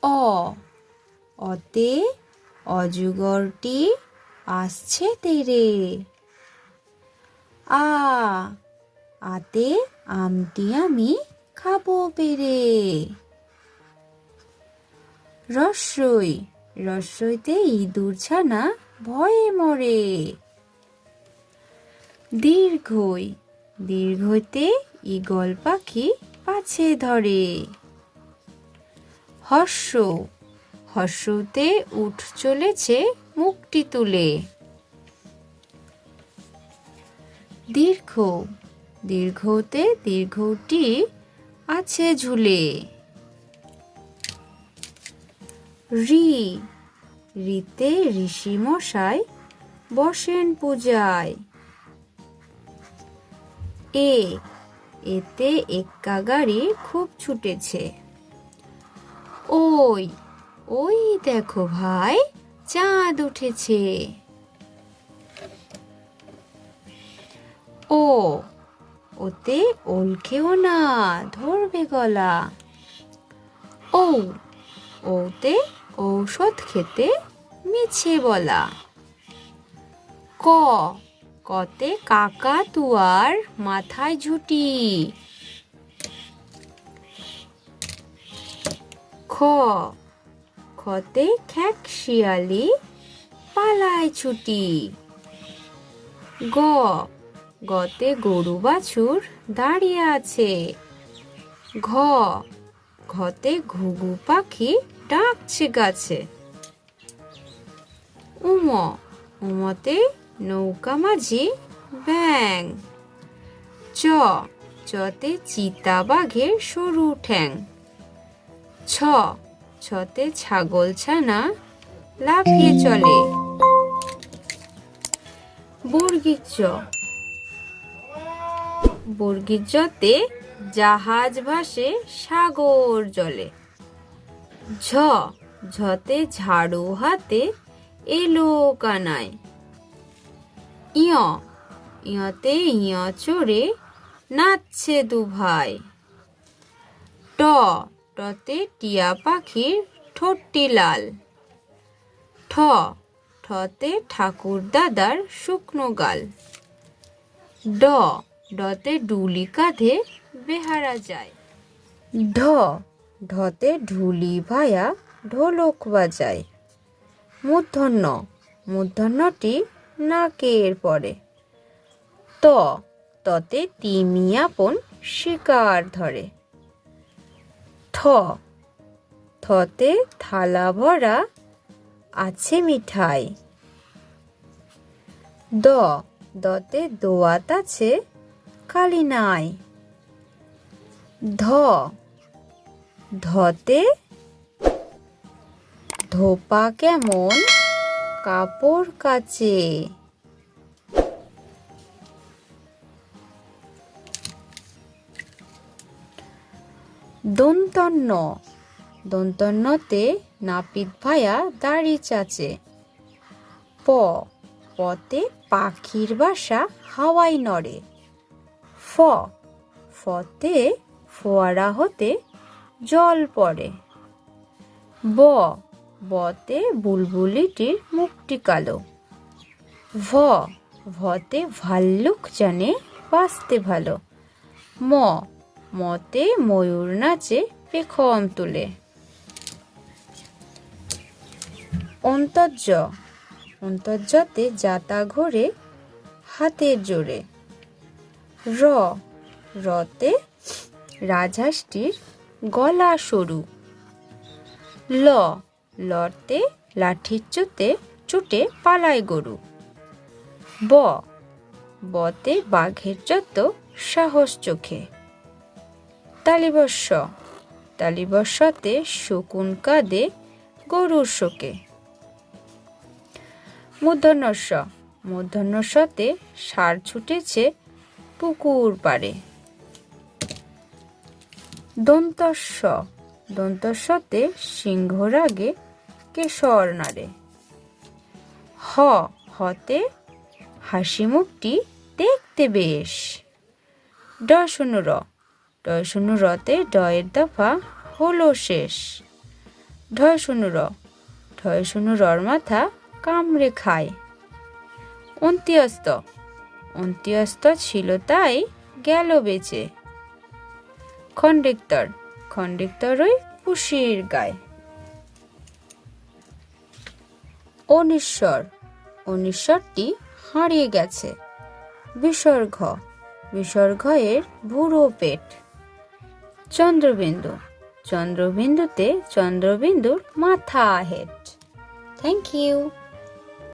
অ অতে অজগরটি আসছে তেরে। আ আতে আমটি আমি খাবো পেরে। রস্বই রস্বইতে ইঁদুর ছানা ভয়ে মরে। দীর্ঘই দীর্ঘইতে ঈগল পাখি পাছে ধরে। হর্ষ হর্ষতে উঠ চলেছে মুখটি তুলে। দীর্ঘ দীর্ঘতে দীর্ঘটি আছে ঝুলে। ঋ ঋতে ঋষি মশাই বসেন পূজায়। এ এতে এক্কা গাড়ি খুব ছুটেছে। ওই ওই দেখো ভাই চাঁদ উঠেছে। ও ওতে ওল খেও না ধরবে গলা। ও ওতে ঔষধ খেতে মিছে বলা। ক কতে কাকাতুয়ার মাথায় ঝুঁটি। খ খতে খ্যাক শিয়ালি পালায় ছুটি। গ গতে গরু বাছুর দাঁড়িয়ে আছে। ঘ ঘতে ঘুঘু পাখি ডাকছে গাছে। উম উমতে নৌকা মাঝি ব্যাং। চ চতে চিতা বাঘের সরু ঠ্যাং। ছ ছতে ছাগল ছানা লাফিয়ে চলে। বর্গীর জ বর্গীর জতে জাহাজ ভাসে সাগর জলে। ঝ ঝতে ঝাড়ু হাতে এলো কানায়। ইয় ইয়তে ইয় চড়ে নাচছে দু ভাই। ট টতে টিয়া পাখির ঠোঁটটি লাল। ঠ ঠতে ঠাকুর দাদার শুকনো গাল। ড ডতে ডুলি কাঁধে বেহারা যায়। ঢ ঢতে ঢুলি ভায়া ঢোলক বাজায়। মূর্ধন্য মূর্ধন্যটি নাকের পরে। ত ততে তিমি আপন শিকার ধরে। ঠ থতে থালা ভরা আছে মিঠাই। দ দতে দোয়াত আছে কালি নাই। ধ ধতে ধোপা কেমন কাপড় কাচে। দন্তন্য দন্তন্যতে নাপিত ভায়া দাড়ি চাচে। প পতে পাখির বাসা হাওয়ায় নড়ে। ফ ফতে ফোয়ারা হতে জল পড়ে। ব বতে বুলবুলিটির মুখটি কালো। ভ ভতে ভাল্লুক জানে বাঁচতে ভালো। ম মতে ময়ূর নাচে পেখম তুলে। অন্তর্য অন্তর্যতে যাতা ঘোরে হাতের জোরে। র রতে রাজহাঁসটির গলা সরু। ল লতে লাঠির চুটে পালায় গরু। ব বতে বাঘের যত সাহস চোখে। তালিবস্য তালিবস্যতে শকুন কাঁদে গরুর শোকে। মূর্ধন্যস্য মূর্ধন্যস্যতে ষাঁড় ছুটেছে পুকুর পাড়ে। দন্তস্য দন্তস্যতে সিংহ রাগে কেশর নাড়ে। হ হতে হাসি মুখটি দেখতে বেশ। ড শূন্য র ড শূন্য রতে ডয়ের দফা হলো শেষ। ঢয় শূন্য র, ঢয় শূন্য রর মাথা কামড়ে খায়। অন্ত্যস্ত, অন্ত্যস্ত ছিল তাই গেল বেঁচে। খন্ডেক্টর, খন্ডেক্টর ওই পুষির গায়। অনিশ্বর, অনিশ্বরটি হারিয়ে গেছে। বিসর্গ, বিসর্গ এর বুড়ো পেট। চন্দ্রবিন্দু, চন্দ্রবিন্দুতে চন্দ্রবিন্দুর মাথা হেড। Thank you.